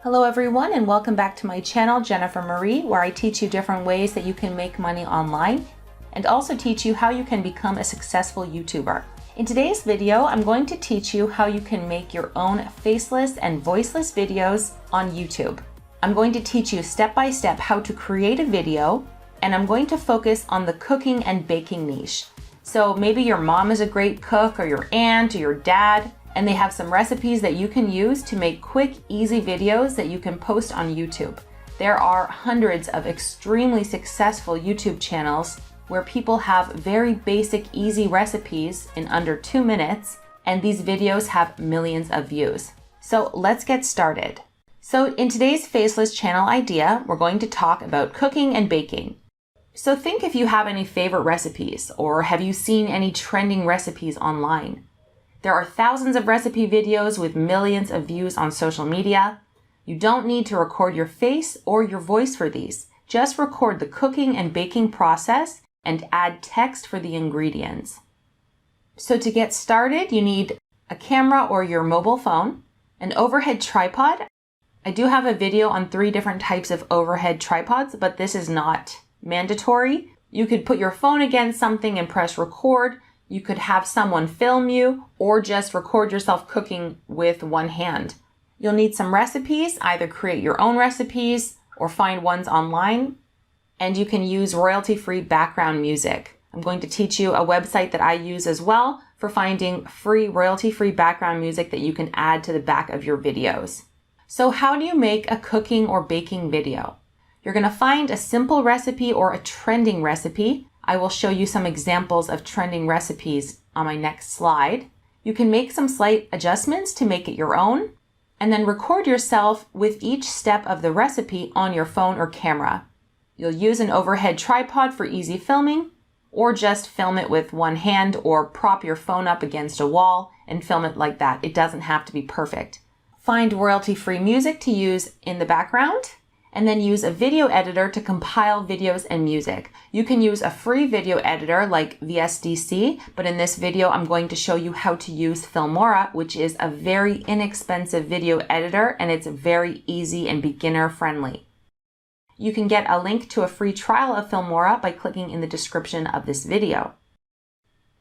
Hello everyone and welcome back to my channel, Jennifer Marie, where I teach you different ways that you can make money online and also teach you how you can become a successful YouTuber. In today's video, I'm going to teach you how you can make your own faceless and voiceless videos on YouTube. I'm going to teach you step by step how to create a video, and I'm going to focus on the cooking and baking niche. So maybe your mom is a great cook, or your aunt or your dad, and they have some recipes that you can use to make quick, easy videos that you can post on YouTube. There are hundreds of extremely successful YouTube channels where people have very basic, easy recipes in under 2 minutes, and these videos have millions of views. So let's get started. So in today's Faceless channel idea, we're going to talk about cooking and baking. So think if you have any favorite recipes, or have you seen any trending recipes online? There are thousands of recipe videos with millions of views on social media. You don't need to record your face or your voice for these. Just record the cooking and baking process and add text for the ingredients. So to get started, you need a camera or your mobile phone, an overhead tripod. I do have a video on 3 different types of overhead tripods, but this is not mandatory. You could put your phone against something and press record. You could have someone film you or just record yourself cooking with one hand. You'll need some recipes, either create your own recipes or find ones online. And you can use royalty-free background music. I'm going to teach you a website that I use as well for finding free royalty-free background music that you can add to the back of your videos. So how do you make a cooking or baking video? You're going to find a simple recipe or a trending recipe. I will show you some examples of trending recipes on my next slide. You can make some slight adjustments to make it your own, and then record yourself with each step of the recipe on your phone or camera. You'll use an overhead tripod for easy filming, or just film it with one hand or prop your phone up against a wall and film it like that. It doesn't have to be perfect. Find royalty-free music to use in the background, and then use a video editor to compile videos and music. You can use a free video editor like VSDC, but in this video I'm going to show you how to use Filmora, which is a very inexpensive video editor, and it's very easy and beginner friendly. You can get a link to a free trial of Filmora by clicking in the description of this video.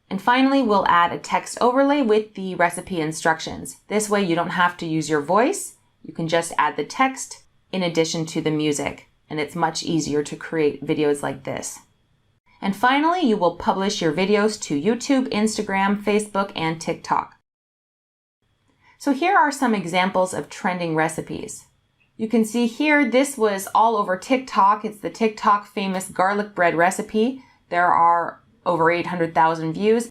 And finally, we'll add a text overlay with the recipe instructions. This way you don't have to use your voice. You can just add the text in addition to the music, and it's much easier to create videos like this. And finally, you will publish your videos to YouTube, Instagram, Facebook, and TikTok. So here are some examples of trending recipes. You can see here, this was all over TikTok. It's the TikTok famous garlic bread recipe. There are over 800,000 views,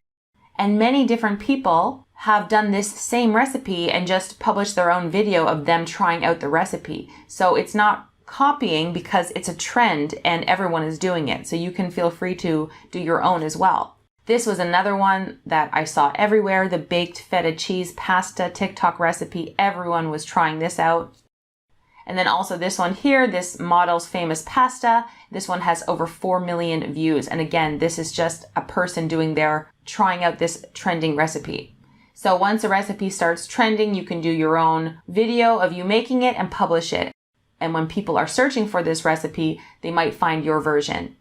and many different people have done this same recipe and just published their own video of them trying out the recipe. So it's not copying because it's a trend and everyone is doing it. So you can feel free to do your own as well. This was another one that I saw everywhere, the baked feta cheese pasta TikTok recipe. Everyone was trying this out. And then also this one here, this model's famous pasta. This one has over 4 million views. And again, this is just a person trying out this trending recipe. So once a recipe starts trending, you can do your own video of you making it and publish it. And when people are searching for this recipe, they might find your version.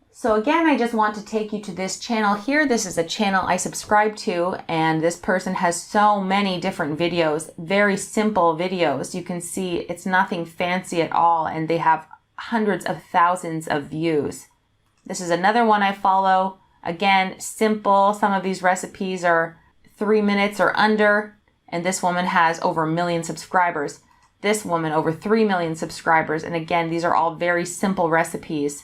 So again, I just want to take you to this channel here. This is a channel I subscribe to, and this person has so many different videos, very simple videos. You can see it's nothing fancy at all, and they have hundreds of thousands of views. This is another one I follow. Again, simple. Some of these recipes are 3 minutes or under, and this woman has over 1 million subscribers. This woman over 3 million subscribers, and again, these are all very simple recipes.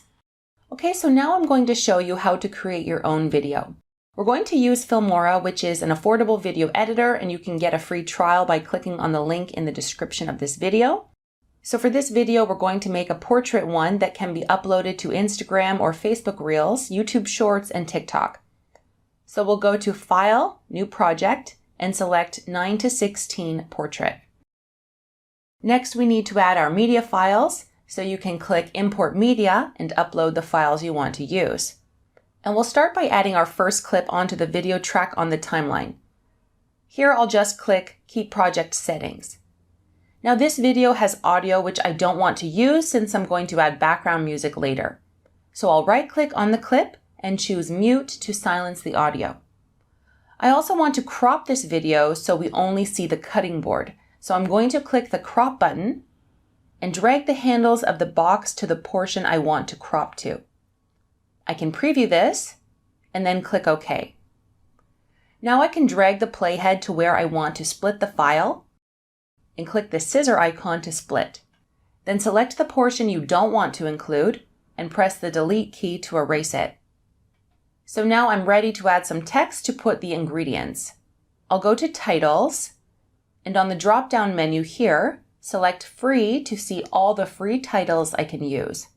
Okay, so now I'm going to show you how to create your own video. We're going to use Filmora, which is an affordable video editor, and you can get a free trial by clicking on the link in the description of this video. So for this video, we're going to make a portrait one that can be uploaded to Instagram or Facebook Reels, YouTube Shorts, and TikTok. So we'll go to File, New Project, and select 9:16 Portrait. Next, we need to add our media files, so you can click Import Media and upload the files you want to use. And we'll start by adding our first clip onto the video track on the timeline. Here I'll just click Keep Project Settings. Now this video has audio which I don't want to use since I'm going to add background music later. So I'll right-click on the clip and choose Mute to silence the audio. I also want to crop this video so we only see the cutting board. So I'm going to click the crop button and drag the handles of the box to the portion I want to crop to. I can preview this and then click OK. Now I can drag the playhead to where I want to split the file and click the scissor icon to split. Then select the portion you don't want to include and press the delete key to erase it. So now I'm ready to add some text to put the ingredients. I'll go to Titles, and on the drop-down menu here, select Free to see all the free titles I can use.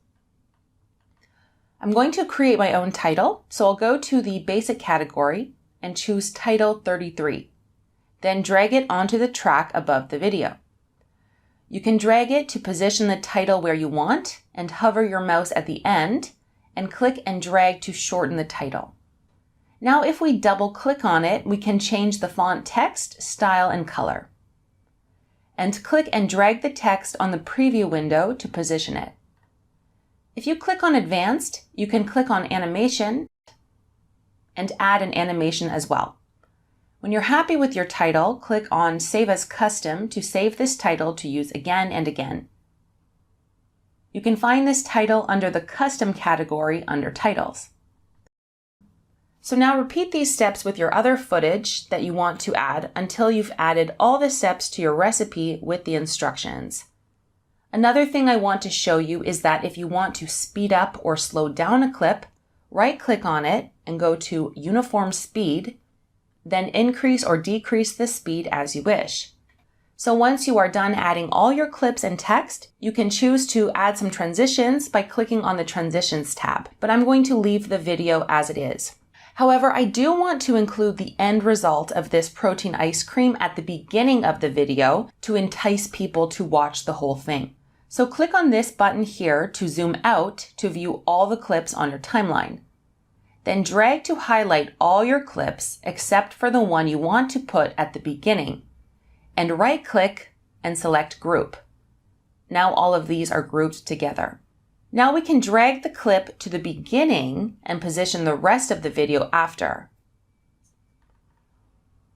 I'm going to create my own title, so I'll go to the Basic category and choose Title 33. Then drag it onto the track above the video. You can drag it to position the title where you want and hover your mouse at the end and click and drag to shorten the title. Now if we double click on it, we can change the font text, style, and color. And click and drag the text on the preview window to position it. If you click on Advanced, you can click on Animation and add an animation as well. When you're happy with your title, click on Save as Custom to save this title to use again and again. You can find this title under the Custom category under Titles. So now repeat these steps with your other footage that you want to add until you've added all the steps to your recipe with the instructions. Another thing I want to show you is that if you want to speed up or slow down a clip, right-click on it and go to Uniform Speed, then increase or decrease the speed as you wish. So once you are done adding all your clips and text, you can choose to add some transitions by clicking on the Transitions tab, but I'm going to leave the video as it is. However, I do want to include the end result of this protein ice cream at the beginning of the video to entice people to watch the whole thing. So click on this button here to zoom out to view all the clips on your timeline. Then drag to highlight all your clips except for the one you want to put at the beginning, and right-click and select Group. Now all of these are grouped together. Now we can drag the clip to the beginning and position the rest of the video after.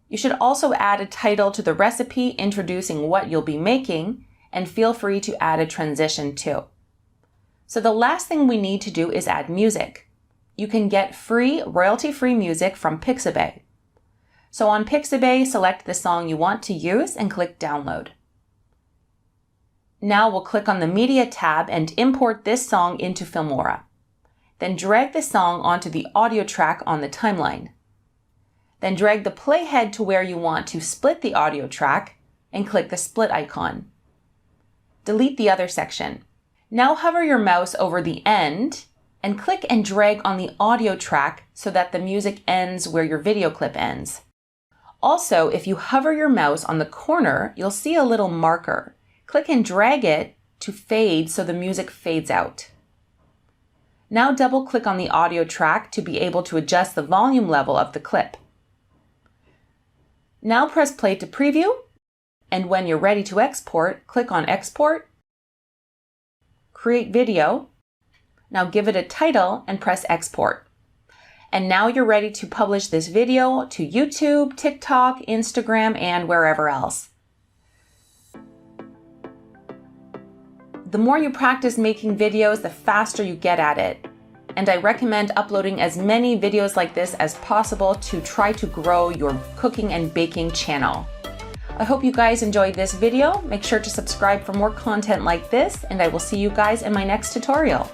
You should also add a title to the recipe introducing what you'll be making, and feel free to add a transition too. So the last thing we need to do is add music. You can get free, royalty-free music from Pixabay. So on Pixabay, select the song you want to use and click Download. Now we'll click on the Media tab and import this song into Filmora. Then drag the song onto the audio track on the timeline. Then drag the playhead to where you want to split the audio track and click the split icon. Delete the other section. Now hover your mouse over the end and click and drag on the audio track so that the music ends where your video clip ends. Also, if you hover your mouse on the corner, you'll see a little marker. Click and drag it to fade so the music fades out. Now double-click on the audio track to be able to adjust the volume level of the clip. Now press play to preview, and when you're ready to export, click on Export, Create Video. Now give it a title and press Export. And now you're ready to publish this video to YouTube, TikTok, Instagram, and wherever else. The more you practice making videos, the faster you get at it. And I recommend uploading as many videos like this as possible to try to grow your cooking and baking channel. I hope you guys enjoyed this video. Make sure to subscribe for more content like this, and I will see you guys in my next tutorial.